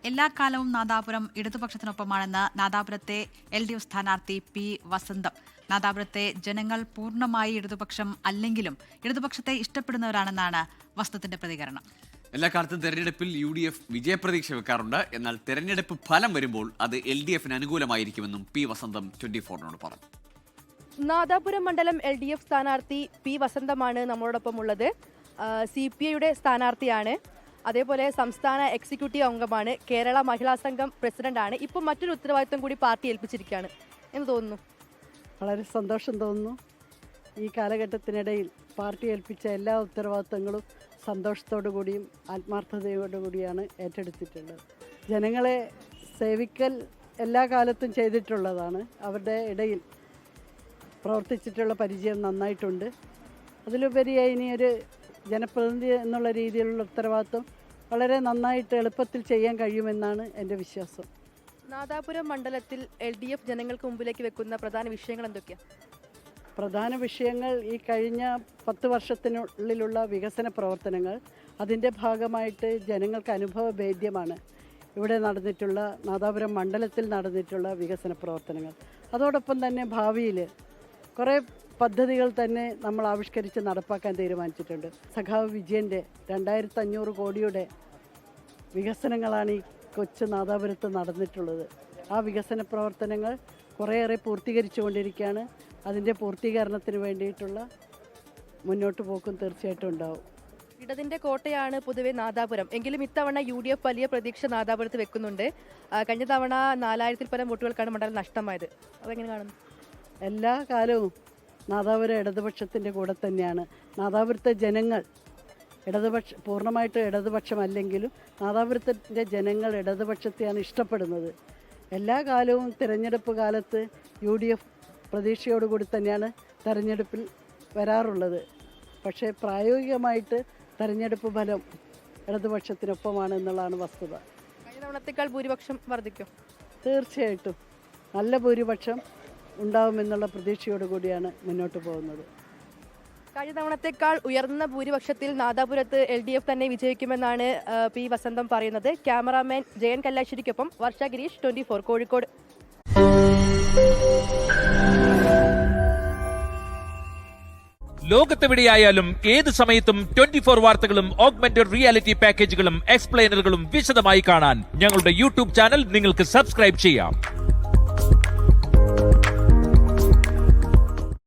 എല്ലാ കാലവും നാദാപുരം ഇടതുപക്ഷത്തിനൊപ്പമാണെന്ന് നാദാപുരത്തെ LDF സ്ഥാനാർത്ഥി P. വസന്തം. നാദാപുരത്തെ ജനങ്ങൾ പൂർണ്ണമായി ഇടതുപക്ഷം അല്ലെങ്കിലും ഇടതുപക്ഷത്തെ ഇഷ്ടപ്പെടുന്നവരാണെന്നാണ് വസന്തത്തിന്റെ പ്രതികരണം. എല്ലാ കാലത്തും തെരഞ്ഞെടുപ്പിൽ UDF വിജയപ്രതീക്ഷ വെക്കാറുണ്ട്. എന്നാൽ തെരഞ്ഞെടുപ്പ് ഫലം വരുമ്പോൾ അത് LDFന് അനുകൂലമായിരിക്കുമെന്നും P. വസന്തം 24നോട് പറഞ്ഞു. നാദാപുരം മണ്ഡലം LDF സ്ഥാനാർത്ഥി P. വസന്തമാണ് നമ്മളോടൊപ്പം ഉള്ളത്. CPIയുടെ സ്ഥാനാർത്ഥിയാണ്. അതേപോലെ സംസ്ഥാന എക്സിക്യൂട്ടീവ് അംഗമാണ്. കേരള മഹിളാ സംഘം പ്രസിഡന്റാണ്. ഇപ്പോൾ മറ്റൊരു ഉത്തരവാദിത്വം കൂടി പാർട്ടി ഏൽപ്പിച്ചിരിക്കുകയാണ് എന്ന് തോന്നുന്നു. വളരെ സന്തോഷം തോന്നുന്നു. ഈ കാലഘട്ടത്തിനിടയിൽ പാർട്ടി ഏൽപ്പിച്ച എല്ലാ ഉത്തരവാദിത്തങ്ങളും സന്തോഷത്തോടു കൂടിയും ആത്മാർത്ഥതയോടു കൂടിയാണ് ഏറ്റെടുത്തിട്ടുള്ളത്. ജനങ്ങളെ സേവിക്കൽ എല്ലാ കാലത്തും ചെയ്തിട്ടുള്ളതാണ്. അവരുടെ ഇടയിൽ പ്രവർത്തിച്ചിട്ടുള്ള പരിചയം നന്നായിട്ടുണ്ട്. അതിലുപരിയായി ഇനിയൊരു ജനപ്രതിനിധി എന്നുള്ള രീതിയിലുള്ള ഉത്തരവാദിത്വം വളരെ നന്നായിട്ട് എളുപ്പത്തിൽ ചെയ്യാൻ കഴിയുമെന്നാണ് എൻ്റെ വിശ്വാസം. നാദാപുരം മണ്ഡലത്തിൽ LDF ജനങ്ങൾക്ക് മുമ്പിലേക്ക് വെക്കുന്ന പ്രധാന വിഷയങ്ങൾ എന്തൊക്കെയാണ്? പ്രധാന വിഷയങ്ങൾ ഈ കഴിഞ്ഞ 10 വർഷത്തിനുള്ളിലുള്ള വികസന പ്രവർത്തനങ്ങൾ. അതിൻ്റെ ഭാഗമായിട്ട് ജനങ്ങൾക്ക് അനുഭവഭേദ്യമാണ് ഇവിടെ നടന്നിട്ടുള്ള നാദാപുരം മണ്ഡലത്തിൽ നടന്നിട്ടുള്ള വികസന പ്രവർത്തനങ്ങൾ. അതോടൊപ്പം തന്നെ ഭാവിയിൽ കുറേ പദ്ധതികൾ തന്നെ നമ്മൾ ആവിഷ്കരിച്ച് നടപ്പാക്കാൻ തീരുമാനിച്ചിട്ടുണ്ട്. സഖാവ് വിജയൻ്റെ 2500 കോടിയുടെ വികസനങ്ങളാണ് ഈ കൊച്ചു നാദാപുരത്ത് നടന്നിട്ടുള്ളത്. ആ വികസന പ്രവർത്തനങ്ങൾ കുറേയേറെ പൂർത്തീകരിച്ചു കൊണ്ടിരിക്കുകയാണ്. അതിൻ്റെ പൂർത്തീകരണത്തിന് വേണ്ടിയിട്ടുള്ള മുന്നോട്ട് പോക്കും തീർച്ചയായിട്ടും ഉണ്ടാവും. ഇടതിൻ്റെ കോട്ടയാണ് പൊതുവെ നാദാപുരം. എങ്കിലും ഇത്തവണ UDF വലിയ പ്രതീക്ഷ നാദാപുരത്ത് വെക്കുന്നുണ്ട്. കഴിഞ്ഞ തവണ 4000-ൽ പരം വോട്ടുകൾക്കാണ് മണ്ഡലം നഷ്ടമായത്. അതെങ്ങനെ കാണുന്നു? എല്ലാ കാലവും നാദാപുരം ഇടതുപക്ഷത്തിൻ്റെ കൂടെ തന്നെയാണ്. നാദാപുരത്തെ ജനങ്ങൾ പൂർണ്ണമായിട്ട് ഇടതുപക്ഷമല്ലെങ്കിലും നാദാപുരത്തിൻ്റെ ജനങ്ങൾ ഇടതുപക്ഷത്തെയാണ് ഇഷ്ടപ്പെടുന്നത്. എല്ലാ കാലവും തിരഞ്ഞെടുപ്പ് കാലത്ത് UDF പ്രതീക്ഷയോടുകൂടി തന്നെയാണ് തെരഞ്ഞെടുപ്പിൽ വരാറുള്ളത്. പക്ഷേ പ്രായോഗികമായിട്ട് തെരഞ്ഞെടുപ്പ് ഫലം ഇടതുപക്ഷത്തിനൊപ്പമാണ് എന്നുള്ളതാണ് വസ്തുത. കഴിഞ്ഞ തവണത്തേക്കാൾ ഭൂരിപക്ഷം വർദ്ധിക്കും? തീർച്ചയായിട്ടും നല്ല ഭൂരിപക്ഷം ഉണ്ടാവുമെന്നുള്ള പ്രതീക്ഷയോടുകൂടിയാണ് മുന്നോട്ട് പോകുന്നത്. കഴിഞ്ഞ തവണത്തേക്കാൾ ഉയർന്ന ഭൂരിപക്ഷത്തിൽ നാദാപുരത്ത് LDF തന്നെ വിജയിക്കുമെന്നാണ് P. വസന്തം പറയുന്നത്. ക്യാമറാമാൻ ജയൻ കല്ലാശ്ശേരിക്കൊപ്പം വർഷ ഗിരീഷ്, 24 കോഴിക്കോട്. ലോകത്തെവിടെയായാലും ഏത് സമയത്തും 24 വാർത്തകളും ഓഗ്മെന്റഡ് റിയാലിറ്റി പാക്കേജുകളും എക്സ്പ്ലെയിനറുകളും വിശദമായി കാണാൻ ഞങ്ങളുടെ YouTube ചാനൽ നിങ്ങൾക്ക് സബ്സ്ക്രൈബ് ചെയ്യാം.